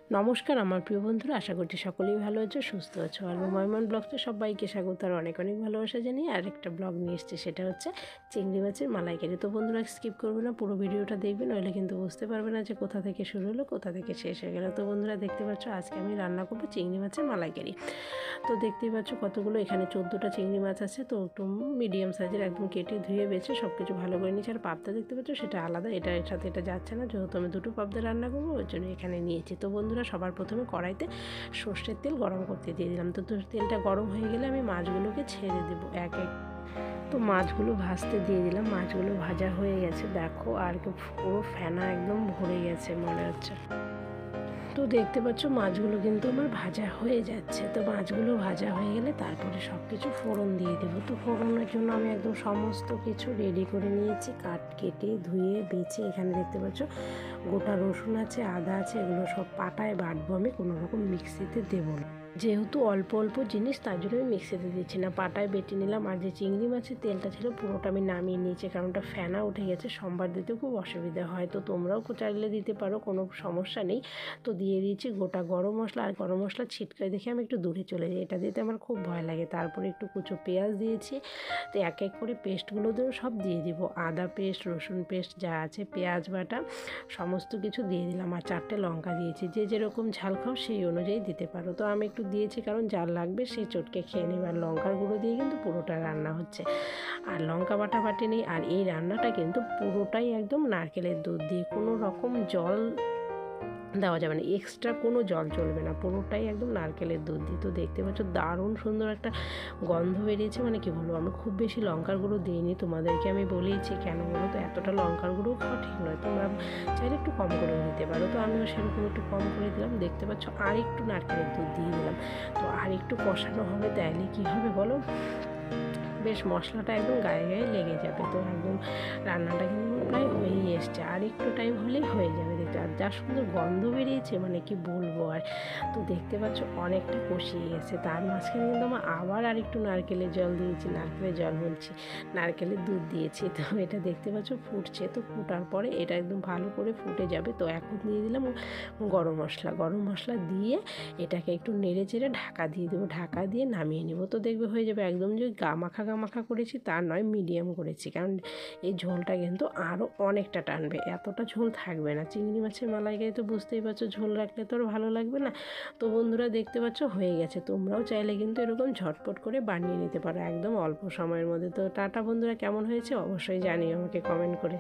নমস্কার আমার প্রিয় বন্ধুরা, আশা করছি সকলেই ভালো আছো, সুস্থ আছো। আর ময়মন ব্লগতে সবাইকে স্বাগত আর অনেক অনেক ভালোবাসা জানিয়ে আরেকটা ব্লগ নিয়ে এসেছে, সেটা হচ্ছে চিংড়ি মাছের মালাইকারি। তো বন্ধুরা স্কিপ করবে না, পুরো ভিডিওটা দেখবে, নইলে কিন্তু বুঝতে পারবে না যে কোথা থেকে শুরু হলো কোথা থেকে শেষ হয়ে গেল। তো বন্ধুরা দেখতে পাচ্ছ আজকে আমি রান্না করবো চিংড়ি মাছের মালাইকারি। তো দেখতেই পাচ্ছ কতগুলো, এখানে 14টা চিংড়ি মাছ আছে। তো একটু মিডিয়াম সাইজের, একদম কেটে ধুয়ে বেছে সব কিছু ভালো করে নিয়েছি। আর পাবদা দেখতে পাচ্ছ সেটা আলাদা, এটা এর সাথে এটা যাচ্ছে না, যেহেতু আমি দুটো পাবদা রান্না করবো ওই জন্য এখানে নিয়েছি। তো বন্ধুরা সবার প্রথমে কড়াইতে সর্ষের তেল গরম করতে দিয়ে দিলাম। তো তেলটা গরম হয়ে গেলে আমি মাছগুলোকে ছেড়ে দেবো এক এক। তো মাছগুলো ভাজতে দিয়ে দিলাম, মাছগুলো ভাজা হয়ে গেছে দেখো, আর পুরো ফেনা একদম ভরে গেছে মনে হচ্ছে। তো দেখতে পাচ্ছ মাছগুলো কিন্তু আমার ভাজা হয়ে যাচ্ছে। তো মাছগুলো ভাজা হয়ে গেলে তারপরে সব কিছু ফোড়ন দিয়ে দেবো। তো ফোড়নের জন্য আমি একদম সমস্ত কিছু রেডি করে নিয়েছি, কেটে ধুয়ে বেছে। এখানে দেখতে পাচ্ছ গোটা রসুন আছে, আদা আছে, এগুলো সব পাটায় বাটবো আমি, কোনো রকম মিক্সিতে দেবো না। যেহেতু অল্প অল্প জিনিস তার জন্য আমি মিক্সিতে দিচ্ছি না, পাটায় বেটে নিলাম। আর যে চিংড়ি মাছের তেলটা ছিল পুরোটা আমি নামিয়ে নিয়েছি, কারণ ওটা ফেনা উঠে গেছে, সোমবার দিতে খুব অসুবিধা হয়। তো তোমরাও চাইলে দিতে পারো, কোনো সমস্যা নেই। তো দিয়ে দিয়েছি গোটা গরম মশলা, আর গরম মশলা ছিটকায় দেখে আমি একটু দূরে চলে যাই, এটা দিতে আমার খুব ভয় লাগে। তারপরে একটু কুচো পেঁয়াজ দিয়েছি। তো এক এক করে পেস্টগুলো দেবো, সব দিয়ে দিব, আদা পেস্ট, রসুন পেস্ট যা আছে, পেঁয়াজ বাটা, সমস্ত কিছু দিয়ে দিলাম। আর 4টে লঙ্কা দিয়েছি, যে যেরকম ঝাল খাও সেই অনুযায়ী দিতে পারো। তো আমি একটু দিয়েছি, কারণ যার লাগবে সে চটকে খেয়ে নেবে। আর লঙ্কার গুঁড়ো দিয়ে কিন্তু পুরোটা রান্না হচ্ছে, আর লঙ্কা বাটা বাটি নেই। আর এই রান্নাটা কিন্তু পুরোটাই একদম নারকেলের দুধ দিয়ে, কোনো রকম জল দেওয়া যাবে না, এক্সট্রা কোনো জল চলবে না, পুরোটাই একদম নারকেলের দুধ দিয়ে। তো দেখতে পাচ্ছ দারুণ সুন্দর একটা গন্ধ বেরিয়েছে, মানে কি বলবো, আমি খুব বেশি লঙ্কার গুঁড়ো দিইনি, তোমাদেরকে আমি বলেইছি কেন বলো তো, এতটা লঙ্কার গুঁড়ো খাওয়া ঠিক নয়, তোমরা চাইলে একটু কম করে দিতে পারো। তো আমিও সেরকম একটু কম করে দিলাম। দেখতে পাচ্ছ আর একটু নারকেলের দুধ দিয়ে দিলাম। তো আর একটু কষানো হবে, তাইলে কী হবে বলো, বেশ মশলাটা একদম গায়ে গায়ে লেগে যাবে। তো একদম রান্নাটা কিন্তু প্রায় হয়েই এসছে, আর একটু টাইম হলেই হয়ে যাবে দেখতে। আর যা সুন্দর গন্ধ বেরিয়েছে, মানে কি বলবো আর। তো দেখতে পাচ্ছ অনেকটা কষিয়ে গেছে, তার মাঝখানে কিন্তু আমার আবার আর একটু নারকেলের জল দিয়েছি, নারকেলের জল বলছি, নারকেলের দুধ দিয়েছি। তো এটা দেখতে পাচ্ছ ফুটছে। তো ফুটার পরে এটা একদম ভালো করে ফুটে যাবে। তো এখন দিয়ে দিলাম গরম মশলা দিয়ে এটাকে একটু নেড়ে চেড়ে ঢাকা দিয়ে দেবো, ঢাকা দিয়ে নামিয়ে নেবো। তো দেখবে হয়ে যাবে একদম, যে গামাখা করেছি তা নয়, মিডিয়াম করেছি, কারণ এই ঝোলটা কিন্তু আরও অনেকটা টানবে, এতটা ঝোল থাকবে না। চিংড়ি মাছের মালাইকারি তো বুঝতেই পারছো, ঝোল রাখলে তো আর ভালো লাগবে না। তো বন্ধুরা দেখতে পাচ্ছ হয়ে গেছে, তোমরাও চাইলে কিন্তু এরকম ঝটপট করে বানিয়ে নিতে পারো একদম অল্প সময়ের মধ্যে। তো টাটা বন্ধুরা, কেমন হয়েছে অবশ্যই জানিও আমাকে কমেন্ট করে।